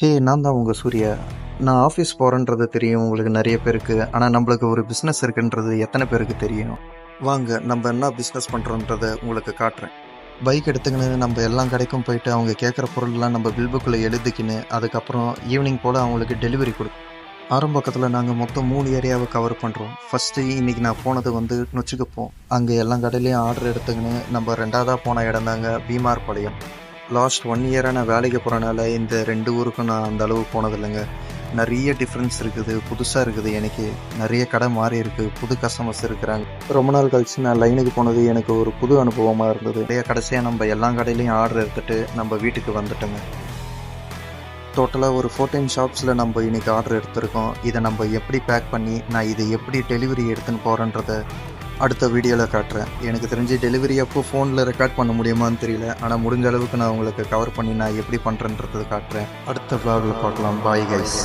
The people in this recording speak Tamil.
ஹே, நான் தான் உங்கள் சூர்யா. நான் ஆஃபீஸ் போகிறேன்றது தெரியும் உங்களுக்கு நிறைய பேருக்கு. ஆனால் நம்மளுக்கு ஒரு பிஸ்னஸ் இருக்குன்றது எத்தனை பேருக்கு தெரியும்? வாங்க நம்ம என்ன பிஸ்னஸ் பண்ணுறோன்றதை உங்களுக்கு காட்டுறேன். பைக் எடுத்துக்கின்னு நம்ம எல்லா கடைக்கும் போயிட்டு அவங்க கேட்குற பொருள்லாம் நம்ம பில் புக்கில் எழுதிக்கின்னு அதுக்கப்புறம் ஈவினிங் போல் அவங்களுக்கு டெலிவரி கொடுப்போம். ஆரம்பக்கத்தில் நாங்கள் மொத்தம் 3 ஏரியாவை கவர் பண்ணுறோம். ஃபஸ்ட்டு இன்றைக்கி நான் போனது வந்து நொச்சிக்குப்போம். அங்கே எல்லா கடையிலையும் ஆர்டர் எடுத்துக்கின்னு நம்ம 2வதாக போன இடம் தாங்க பீமார் பாளையம். லாஸ்ட் 1 இயராக நான் வேலைக்கு போகிறனால இந்த 2 ஊருக்கும் நான் அந்த அளவு போனதில்லைங்க. நிறைய டிஃப்ரென்ஸ் இருக்குது, புதுசாக இருக்குது. எனக்கு நிறைய கடை மாறி இருக்குது, புது கஸ்டமர்ஸ் இருக்கிறாங்க. ரொம்ப நாள் கழிச்சு நான் லைனுக்கு போனது எனக்கு ஒரு புது அனுபவமாக இருந்தது. நிறைய கடைசியாக நம்ம எல்லா கடையிலையும் ஆர்டர் எடுத்துகிட்டு நம்ம வீட்டுக்கு வந்துட்டோங்க. டோட்டலாக ஒரு 14 ஷாப்ஸில் நம்ம இன்றைக்கி ஆர்டர் எடுத்திருக்கோம். இதை நம்ம எப்படி பேக் பண்ணி நான் இதை எப்படி டெலிவரி எடுத்துன்னு போகிறேன்றதை அடுத்த வீடியோவில் காட்டுறேன். எனக்கு தெரிஞ்சு டெலிவரி அப்போ ஃபோனில் ரெக்கார்ட் பண்ண முடியுமான்னு தெரியல. ஆனால் முடிஞ்ச அளவுக்கு நான் உங்களுக்கு கவர் பண்ணி நான் எப்படி பண்ணுறேன்றதை காட்டுறேன். அடுத்த vlogல பார்க்கலாம். Bye guys.